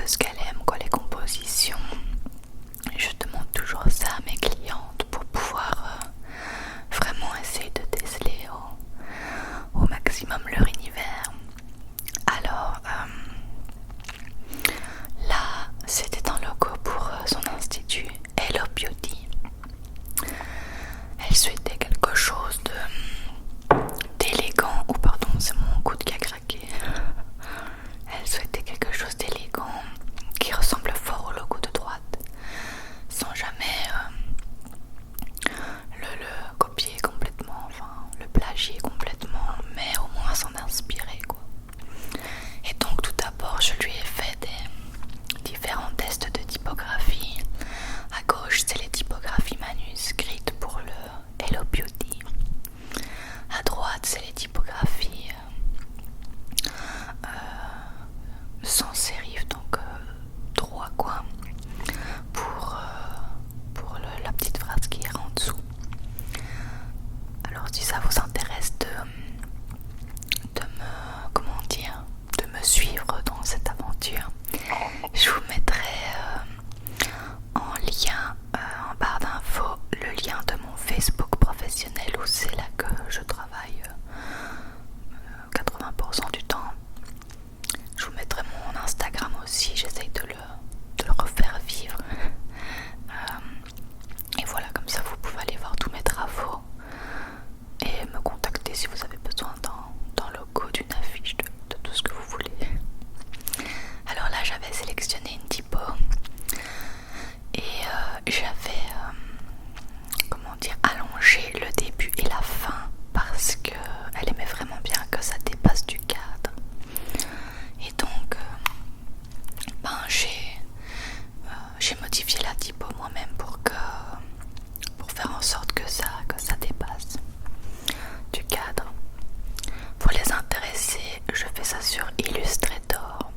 ce qu'elle aime, quoi, les compositions. Je demande toujours ça à mes clientes pour pouvoir vraiment essayer de déceler au maximum leur univers. Alors là, c'était un logo pour son institut Hello Beauty. Elle souhaitait quelque chose d'élégant, ou pardon, c'est mon coude qui a craqué. Elle souhaitait quelque chose d'élégant qui ressemble fort au logo de droite, sans jamais le copier complètement, enfin le plagier complètement, mais au moins s'en inspirer, quoi. Et donc tout d'abord je lui ai fait des différents tests de typographie. À gauche c'est les typographies manuscrites pour le Hello Beauty. À droite c'est les typographies sans sérif, donc droit, quoi, pour la petite phrase qui est en dessous. Alors si ça vous intéresse de me suivre dans cette aventure, je vous mettrai en lien, en barre d'infos, le lien de mon Facebook professionnel où c'est là que je travaille 80% du temps. Je vous mettrai mon Instagram aussi, j'essaye de le refaire vivre. Et voilà, comme ça vous pouvez aller voir tous mes travaux et me contacter si vous avez besoin d'un logo, d'une affiche, de tout ce que vous voulez. Alors là j'avais sélectionné une typo et j'avais allongé le début et la fin parce qu'elle aimait vraiment bien que ça dépasse du cadre. Et donc j'ai modifié la typo moi-même pour faire en sorte que ça dépasse du cadre. Pour les intéresser, je fais ça sur Illustrator.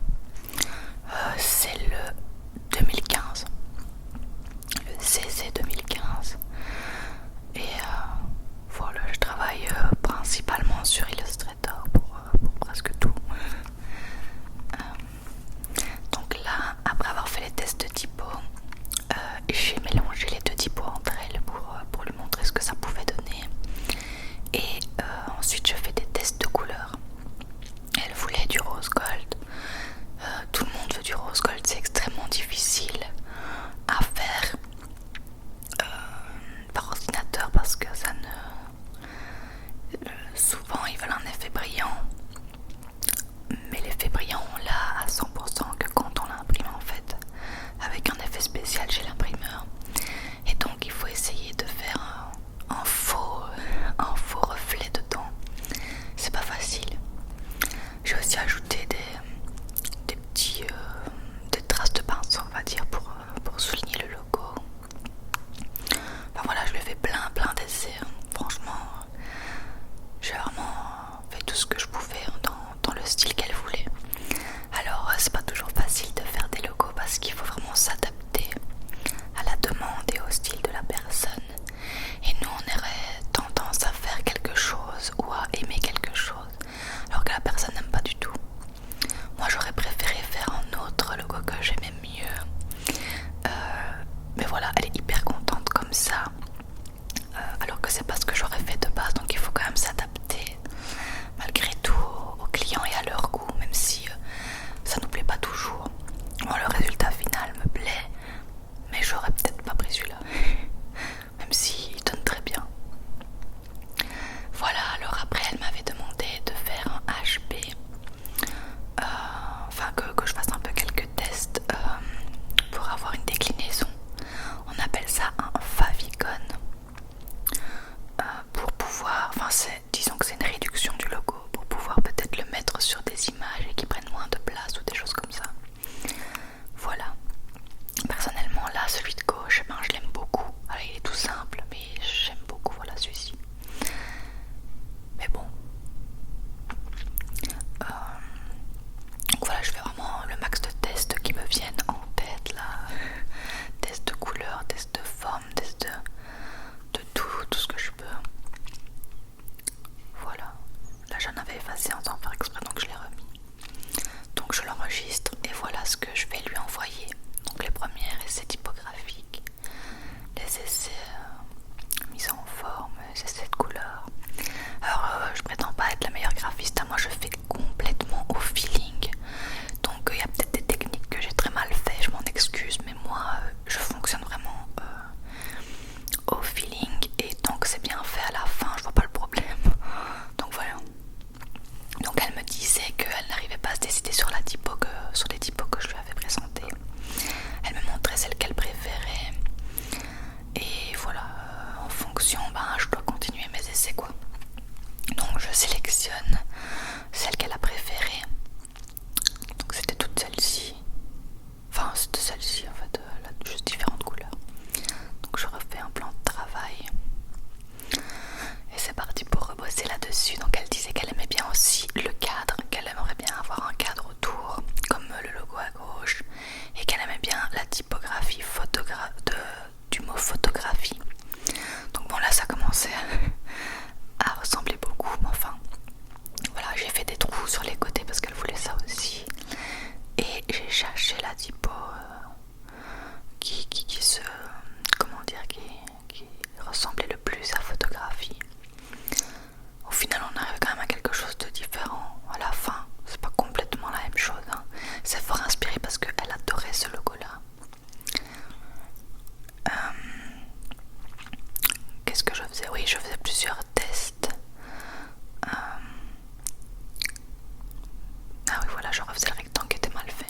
C'est le 2015, le CC 2015. Et voilà, je travaille principalement sur Illustrator pour presque tout. Donc là, après avoir fait les tests de typo, j'ai mélangé les deux typos entre elles pour lui montrer ce que ça pouvait donner. Et ensuite je fais des tests de couleurs. Elle voulait du rose gold. Tout le monde veut du rose gold, c'est extrêmement difficile à faire par ordinateur parce que ça ne... souvent ils veulent un effet brillant. Mais l'effet brillant on l'a à 100% que quand on l'imprime en fait, avec un effet spécial chez l'imprimeur. Et donc il faut essayer de faire un faux reflet dedans. C'est pas facile. J'ai aussi ajouté des petits des traces de pinceau, on va dire, pour souligner le logo. Enfin voilà, je lui ai fait plein d'essais. Franchement, j'ai vraiment fait tout ce que je pouvais dans le style qu'elle voulait. Alors c'est pas toujours facile de faire des logos parce qu'il faut vraiment s'adapter à la demande et au style de la personne. Et nous on aurait tendance à faire quelque chose ou à aimer quelque chose alors que la personne n'aime pas du tout. Moi j'aurais préféré faire un autre logo que j'aimais mieux, mais voilà, elle est hyper contente comme ça, alors que c'est pas ce que j'aurais fait de base. Donc il faut quand même s'adapter malgré tout aux clients et à leur goût, même si ça nous plaît pas toujours. Bon, le résultat final me plaît, mais j'aurais peut-être pas pris celui-là, même s'il donne très bien. Voilà, alors après elle m'avait demandé de faire un HP, enfin que je fasse un peu quelques tests pour avoir une déclinaison. On appelle ça un favicon, pour pouvoir, disons que c'est une réduction du logo, pour pouvoir peut-être le mettre sur des images et qui prennent moins de place ou des choses comme ça. Voilà. Personnellement là, celui de gauche, je l'aime beaucoup. Alors, il est tout simple, mais j'aime beaucoup, voilà, celui-ci. Mais bon, voilà, je fais vraiment le max de tests qui me viennent en tête là. Tests de couleur, tests de forme, tests de tout ce que je peux. Voilà, là j'en avais effacé sans faire exprès, donc je l'ai remis. Donc je l'enregistre et voilà ce que je vais lui envoyer. premiers essais typographiques, les essais mise en forme, les essais de couleur. Alors je prétends pas être la meilleure graphiste, moi je fais complètement au feeling. Donc il y a peut-être des techniques que j'ai très mal fait, je m'en excuse, mais moi je fonctionne vraiment au feeling et tant que c'est bien fait à la fin, je vois pas le problème. Donc voilà. Donc elle me disait qu'elle n'arrivait pas à se décider sur les typos que je lui avais présentés. Elle me montrait celle qu'elle préférait. Et voilà, en fonction, je dois continuer mes essais quoi. Donc je sélectionne celle qu'elle a préférée. Donc c'était toutes celles-ci. Enfin c'était celle-ci en fait, juste différentes couleurs. Donc je refais un plan de travail. Et c'est parti pour rebosser là-dessus. Donc elle disait qu'elle aimait bien aussi le cadre, qu'elle aimerait bien avoir un cadre autour, comme le logo à gauche. Et qu'elle aimait bien la typographie du mot photographie. Donc bon là ça commençait à ressembler beaucoup, mais enfin voilà, j'ai fait des trous sur les côtés parce qu'elle voulait ça aussi. Et j'ai cherché la typo qui se, comment dire, qui ressemblait le plus à photographie. Au final on arrive quand même à quelque chose de différent à la fin. C'est pas complètement la même chose, hein. C'est fort inspiré parce qu'elle adorait ce logo là. Qu'est-ce que je faisais? Oui, je faisais plusieurs tests. Ah oui, voilà, je refaisais le rectangle qui était mal fait.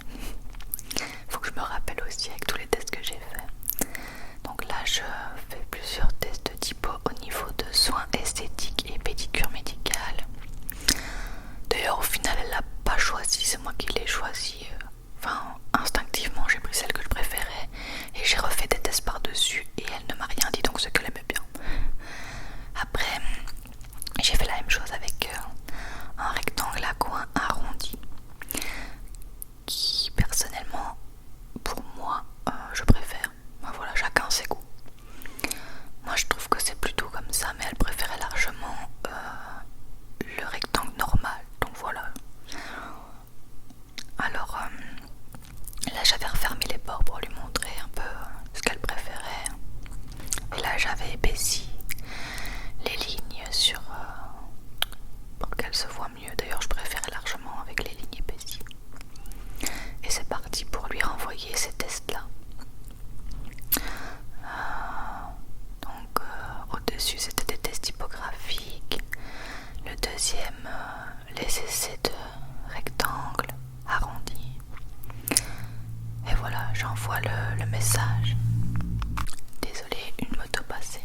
Faut que je me rappelle aussi avec tous les tests que j'ai fait. Donc là, je fais plusieurs tests de typo au niveau de soins esthétiques et pédicure médicale. D'ailleurs, au final, elle l'a pas choisi, c'est moi qui l'ai choisi. Enfin, instinctivement, j'ai pris celle que je préférais et j'ai refait des tests par-dessus et elle ne m'a rien dit, donc ce qu'elle aimait bien. Après, j'ai fait la même chose avec un rectangle à coin arrondi qui, personnellement, pour moi, je préfère. Voilà, chacun ses goûts. Moi, je trouve que c'est plutôt comme ça, mais elle préférait largement le rectangle normal. Donc voilà. Alors là j'avais refermé les bords pour lui montrer un peu ce qu'elle préférait. Et là j'avais épaissi les lignes pour qu'elle se voit mieux. D'ailleurs je préférais largement avec les lignes épaissies. Et c'est parti pour lui renvoyer ces tests là. Donc au-dessus c'était des tests typographiques. Le deuxième, les essais de rectangle arrondi. Et voilà, j'envoie le message. Désolée, une moto passée.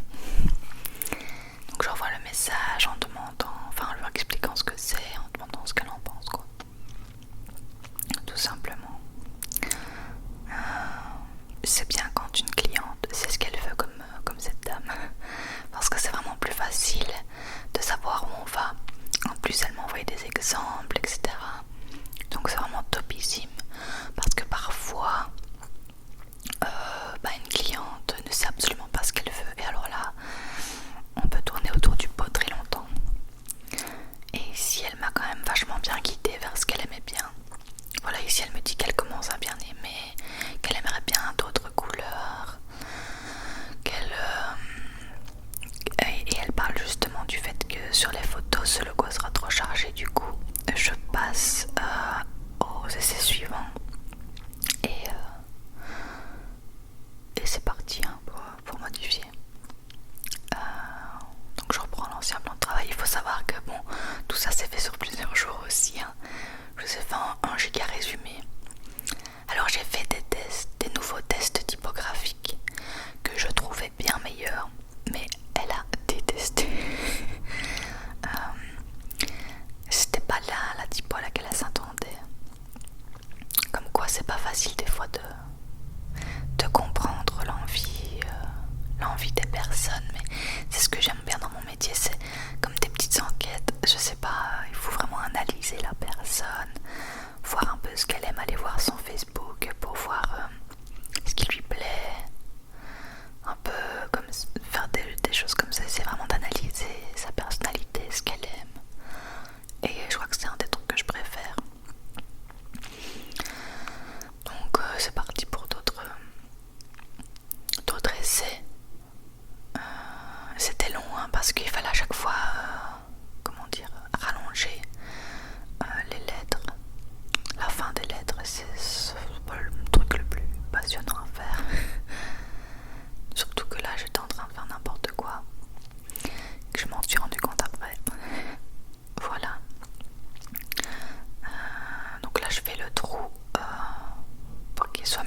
Donc j'envoie le message en demandant, enfin en lui expliquant ce que c'est, en demandant ce qu'elle en pense quoi. Tout simplement. C'est bien quand une cliente sait ce qu'elle veut comme cette dame. Parce que c'est vraiment plus facile de savoir où on va. En plus elle m'a envoyé des exemples, etc. Donc c'est vraiment topissime. Parce que parfois une cliente ne sait absolument pas ce qu'elle veut. Et alors là, on peut tourner autour du pot très longtemps. Et ici elle m'a quand même vachement bien guidée vers ce qu'elle aimait bien. Voilà, ici elle me dit qu'elle commence à bien aimer, qu'elle aimerait bien d'autres couleurs, et elle parle justement du fait que sur les photos ce logo sera trop chargé, du coup je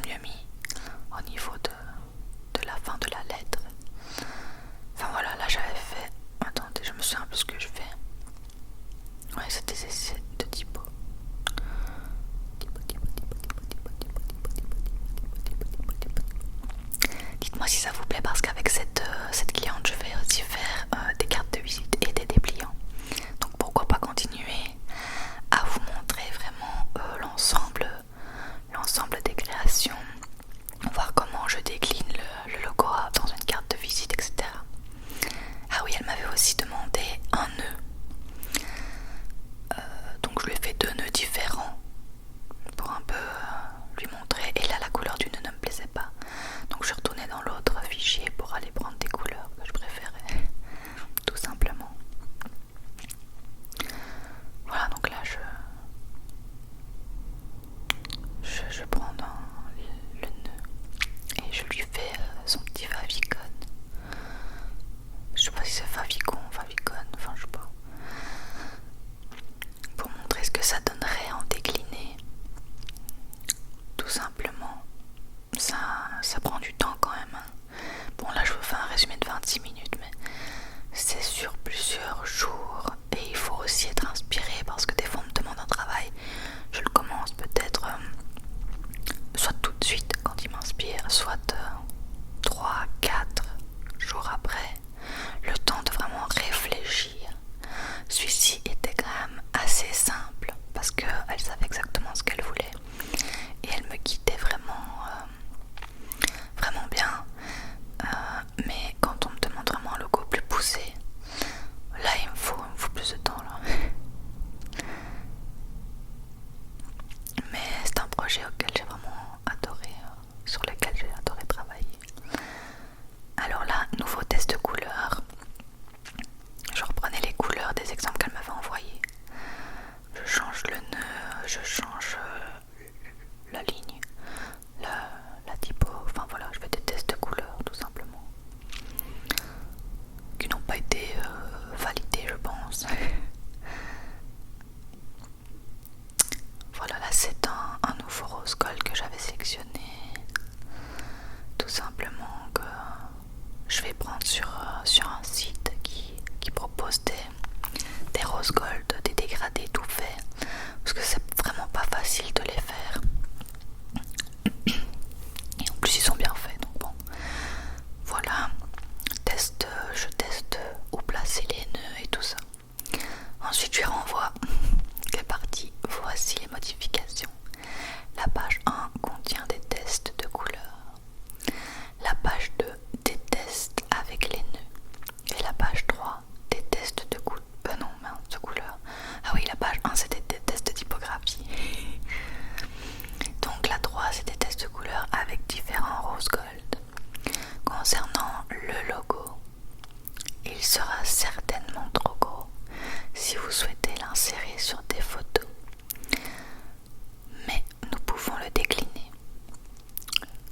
mieux mis au niveau de la fin de la lettre. Enfin voilà, là j'avais fait... Attendez, je me souviens un peu ce que je fais. Ouais, c'était des essais de typo. Dites-moi si ça vous plaît parce qu'avec cette cliente je vais aussi faire des cartes de visite et des dépliants. Donc pourquoi pas continuer à vous montrer vraiment l'ensemble des créations, voir comment je décline le logo dans une carte de visite, etc. Ah oui, elle m'avait aussi demandé un nœud. Donc je lui ai fait 2 nœuds différents pour un peu lui montrer. Et là la couleur du nœud ne me plaisait pas. Donc je suis retournée dans l'autre fichier pour aller prendre des couleurs que je préférais. Tout simplement. Voilà, donc là je prends le nœud et je lui fais son petit favicon. Je sais pas si c'est favicon, enfin je sais pas. Pour montrer ce que ça donnerait en décliné. Tout simplement. Ça prend du temps quand même. Bon là je vous fais un résumé de 26 minutes, mais c'est sur plusieurs jours et il faut aussi être inspiré parce que des fois on me demande un travail, je le commence peut-être soit tout de suite quand il m'inspire, soit 3-4 jours après, le temps de vraiment réfléchir. Celui-ci était quand même assez simple parce qu'elle savait exactement ce qu'elle voulait et elle me guidait vraiment bien. Mais quand on me demande vraiment un logo plus poussé, là il me faut plus de temps là. Mais c'est un projet auquel j'ai vraiment adoré, sur lequel j'ai adoré travailler. Alors là, nouveau test de couleurs. Je reprenais les couleurs des exemples qu'elle m'avait envoyés. Je change le nœud, je change la ligne, la typo, enfin voilà, je fais des tests de couleurs tout simplement. Qui n'ont pas été validés je pense. Voilà, là c'est un nouveau rose gold que j'avais sélectionné. Tout simplement que je vais prendre sur un site qui propose des rose gold, des dégradés tout faits. Parce que c'est vraiment pas facile de les faire. Et en plus ils sont bien faits, donc bon. Voilà, je teste où placer les nœuds et tout ça. Ensuite je lui renvoie. C'est parti, voici les modifications. La page 1 contient des tests de couleurs. La page 2 des tests avec les nœuds. Et la page 3 des tests de couleurs. De couleurs. Ah oui, la page 1 c'était des tests de typographie. Donc la 3 c'est des tests de couleurs avec différents rose gold. Concernant le logo, il sera certainement trop gros si vous souhaitez l'insérer sur des photos. Mais nous pouvons le décliner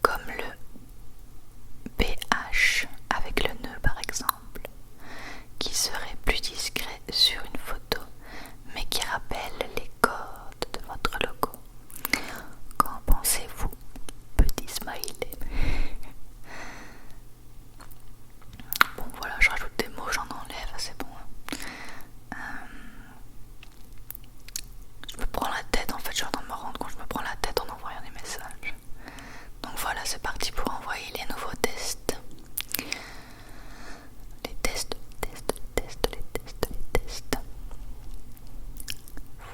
comme le BH avec le nœud par exemple, qui serait plus discret sur une photo mais qui rappelle les codes de votre logo. Qu'en pensez-vous, petit smiley? Bon voilà, je rajoute des mots, j'en enlève, c'est bon. Je me prends la tête, en fait je suis en train de me rendre compte, je me prends la tête en envoyant des messages. Donc voilà, c'est parti pour envoyer les nouveaux tests. Les tests.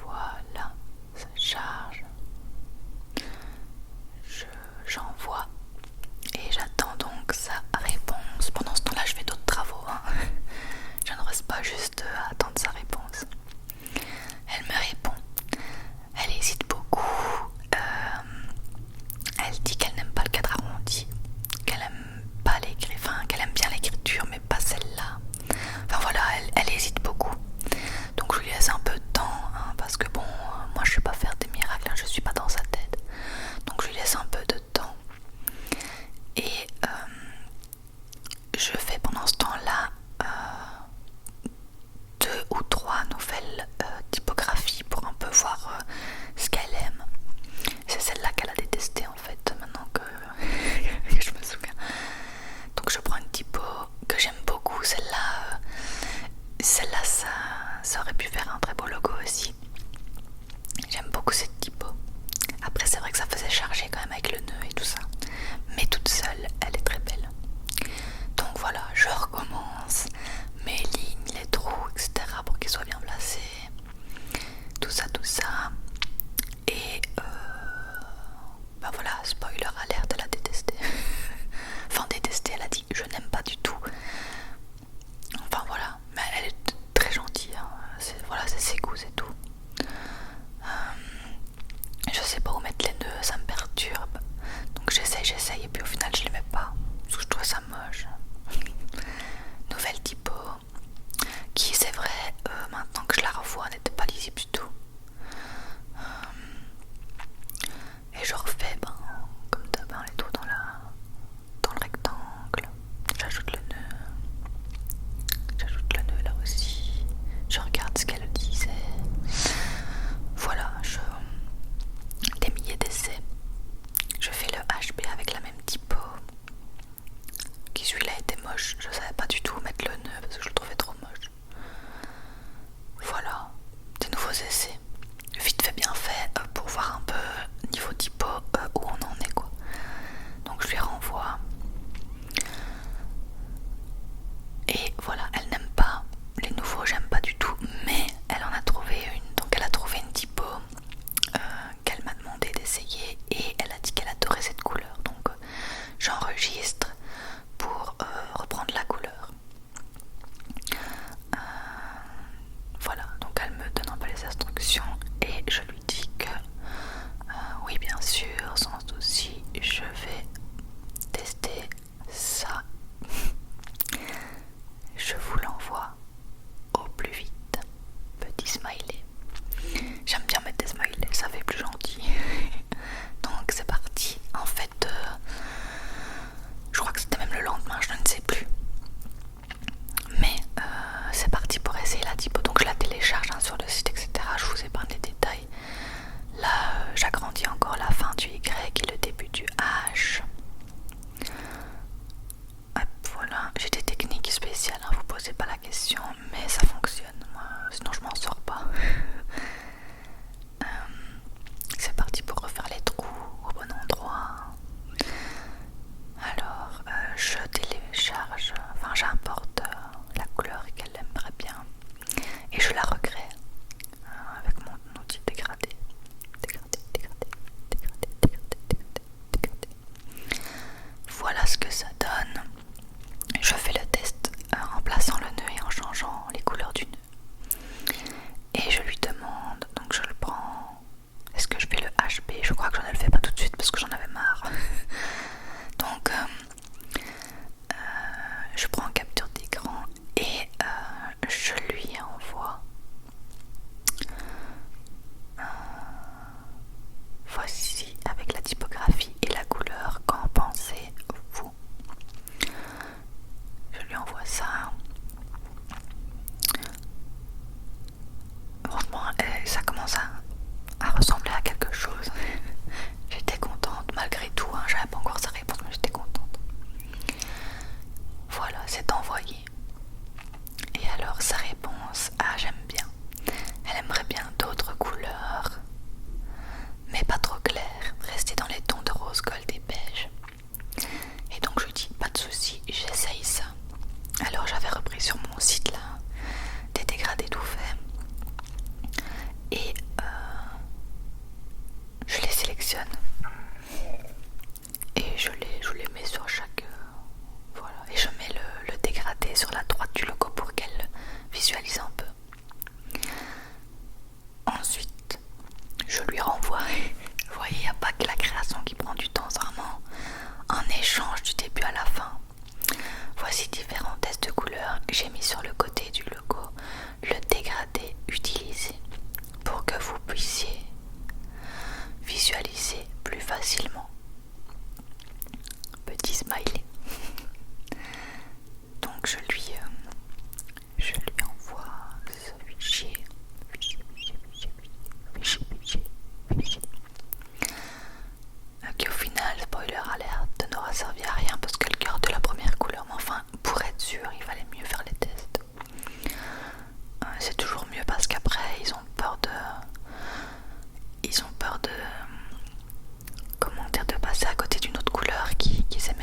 Voilà, ça charge. J'envoie et j'attends donc sa réponse. Pendant ce temps-là, je fais d'autres travaux. Je ne reste pas juste à attendre sa réponse. Elle me répond. Elle hésite beaucoup. Elle dit qu'elle n'aime pas le cadre arrondi, qu'elle aime pas qu'elle aime bien l'écriture, mais pas celle-là. Enfin voilà, elle hésite beaucoup. Donc je lui laisse un peu de temps, parce que bon, moi je sais pas faire des miracles, je suis pas dans sa tête. Donc je lui laisse un peu de temps. Et je fais pendant ce temps-là 2 ou 3 nouvelles typographies pour un peu voir ce qu'elle aime. C'est celle-là qu'elle a détestée en fait, maintenant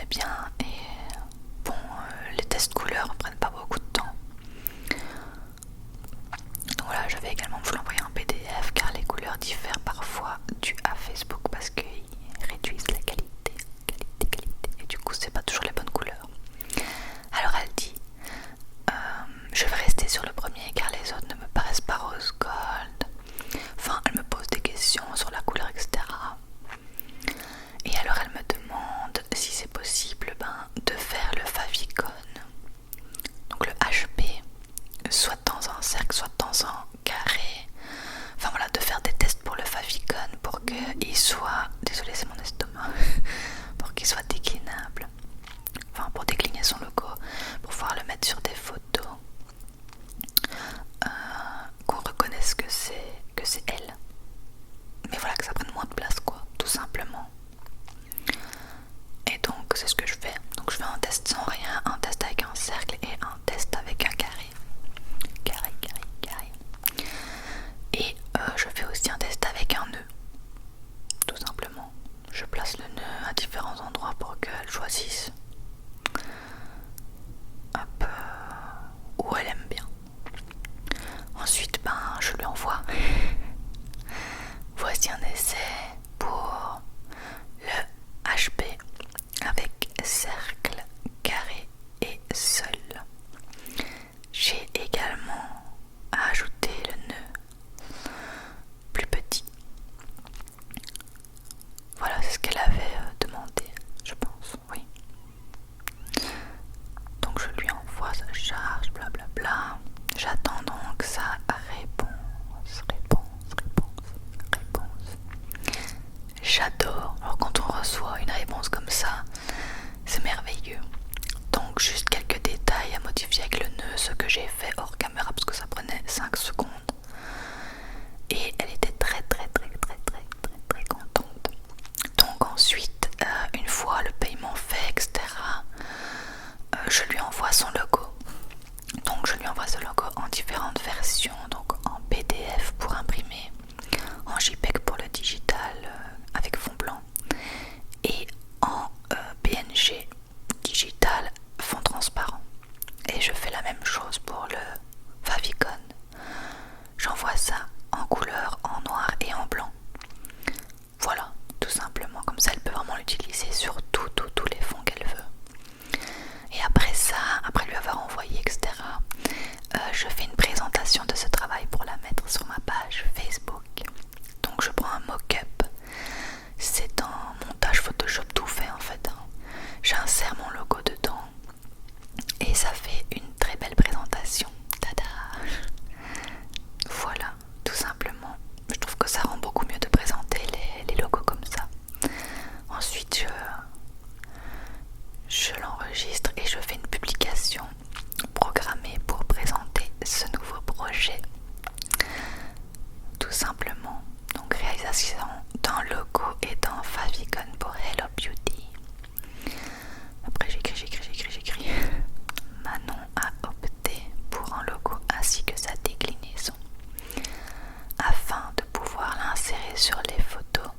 bien et bon, les tests couleurs prennent pas beaucoup de temps. Donc voilà, j'avais également voulu envoyer un PDF car les couleurs diffèrent parfois dû à Facebook parce qu'ils réduisent la qualité, et du coup c'est pas toujours les bonnes couleurs. Alors elle dit je vais rester sur le premier car les autres ne me paraissent pas rose gold. Enfin, elle me pose des questions sur la couleur, etc. Et alors elle me demande si c'est possible de faire le favicon, donc le HP, soit dans un cercle, soit dans un carré. Enfin voilà, de faire des tests pour le favicon pour qu'il soit, désolé c'est mon estomac, pour qu'il soit déclinable. Enfin pour décliner son logo, pour pouvoir le mettre sur des photos, qu'on reconnaisse que c'est elle. Mais voilà, que ça prenne moins de place quoi, tout simplement. Et donc c'est ce que je fais. Donc je fais un test sans rien, un test avec un cercle et un test avec un carré. Carré. Et je fais aussi un test avec un nœud. Tout simplement. Je place le nœud à différents endroits pour qu'elle choisisse hop, où elle aime bien. Ensuite je lui envoie. Voici un essai pour le HP avec cercle, carré et seul. J'ai également ajouté le nœud plus petit. Voilà, c'est ce qu'elle avait demandé, je pense, oui. Donc je lui envoie sa charge, blablabla. J'attends donc sa réponse. J'adore. Alors quand on reçoit une réponse comme ça, c'est merveilleux. Donc juste quelques détails à modifier avec le nœud, ce que j'ai fait hors caméra parce que ça prenait 5 secondes. Et elle était très contente. Donc ensuite, une fois le paiement fait, etc., je lui envoie son logo. Donc je lui envoie ce logo en différentes versions, donc en PDF pour imprimer, en JPEG pour le digital avec fond blanc et en PNG digital fond transparent. Et je fais la même chose pour le favicon. J'envoie ça en couleur, en noir et en blanc. Voilà, tout simplement, comme ça elle peut vraiment l'utiliser sur tous les fonds qu'elle veut. Et après ça, après lui avoir envoyé, etc., je fais une présentation de ce travail pour la mettre sur ma page Facebook. Donc je prends un mock-up, c'est un montage Photoshop tout fait en fait. J'insère mon logo dedans et ça fait une très belle présentation. Tada! Voilà, tout simplement. Je trouve que ça rend beaucoup mieux de présenter les logos comme ça. Ensuite, je l'enregistre et je fais une publication programmée pour présenter ce nouveau projet. Tout simplement. Donc réalisation d'un logo et d'un favicon pour Hello Beauty. Après j'écris. Manon a opté pour un logo ainsi que sa déclinaison afin de pouvoir l'insérer sur les photos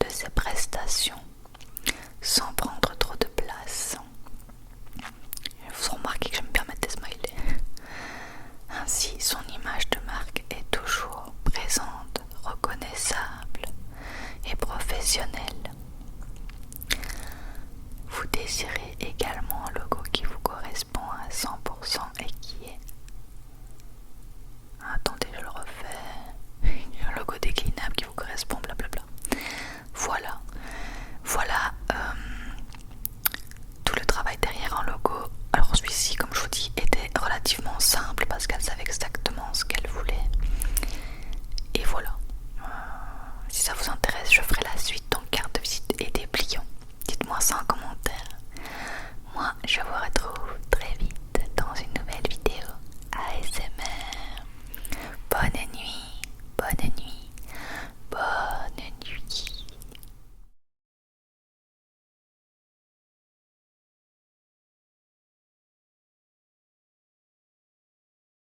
de ses prestations sans prendre trop de place. Vous remarquez que j'aime bien mettre des smileys. Ainsi, son image de marque est toujours présente, reconnaissable et professionnelle. Vous désirez